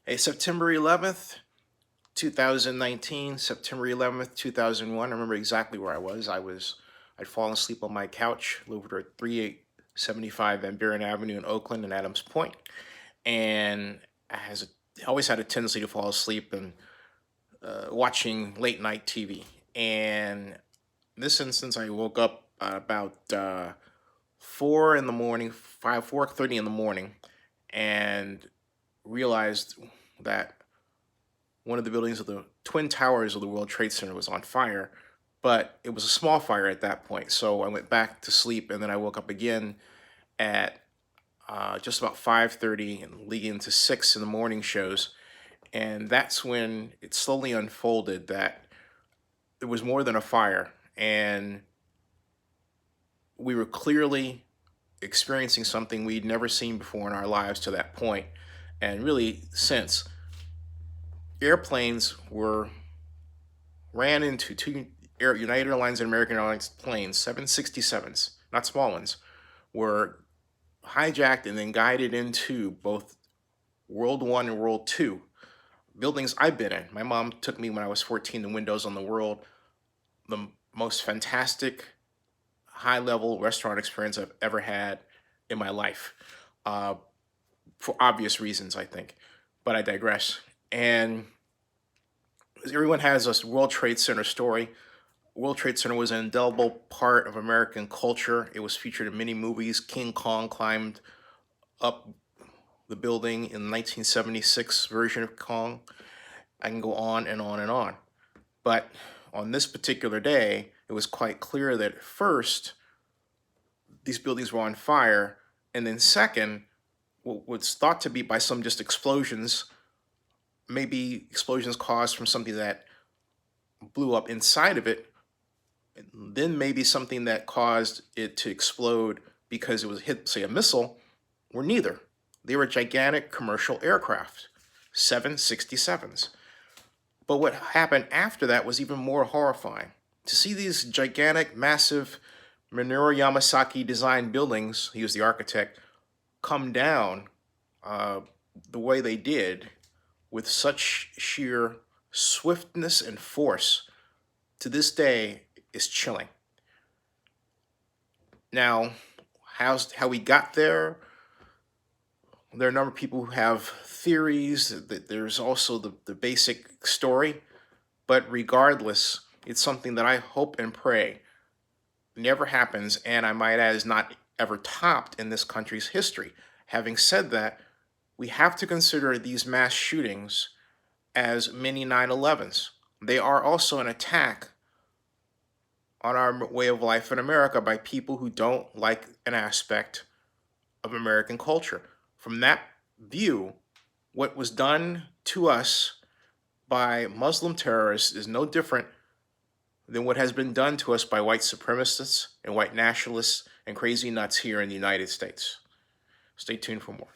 Hey, September 11th, 2019, September 11th, 2001. I remember exactly where I was. I'd fallen asleep on my couch, lived at 3875 Van Buren Avenue in Oakland and Adams Point. And I always had a tendency to fall asleep and watching late night TV. And in this instance, I woke up about 4 in the morning, 4:30 in the morning, and realized that one of the buildings of the twin towers of the World Trade Center was on fire, but it was a small fire at that point. So I went back to sleep, and then I woke up again at just about 5:30 and leading into 6 in the morning shows, and that's when it slowly unfolded that it was more than a fire, and we were clearly experiencing something we'd never seen before in our lives to that point, and really since. Airplanes were ran into two United Airlines and American Airlines planes, 767s, not small ones, were hijacked and then guided into both World One and World Two buildings I've been in. My mom took me when I was 14 to Windows on the World, the most fantastic high level restaurant experience I've ever had in my life, uh, for obvious reasons, I think. But I digress. And everyone has a World Trade Center story. World Trade Center was an indelible part of American culture. It was featured in many movies. King Kong climbed up the building in the 1976 version of Kong. I can go on and on and on. But on this particular day, it was quite clear that at first, these buildings were on fire. And then second, what was thought to be by some just explosions, maybe explosions caused from something that blew up inside of it, then maybe something that caused it to explode because it was hit, say, a missile, were neither. They were gigantic commercial aircraft, 767s. But what happened after that was even more horrifying. To see these gigantic, massive Minoru Yamasaki designed buildings, he was the architect, come down uh, the way they did with such sheer swiftness and force, to this day, is chilling. Now, how we got there? There are a number of people who have theories. That there's also the basic story, but regardless, it's something that I hope and pray never happens, and I might add is not ever topped in this country's history. Having said that, we have to consider these mass shootings as mini 9/11s. They are also an attack on our way of life in America by people who don't like an aspect of American culture. From that view, what was done to us by Muslim terrorists is no different than what has been done to us by white supremacists and white nationalists and crazy nuts here in the United States. Stay tuned for more.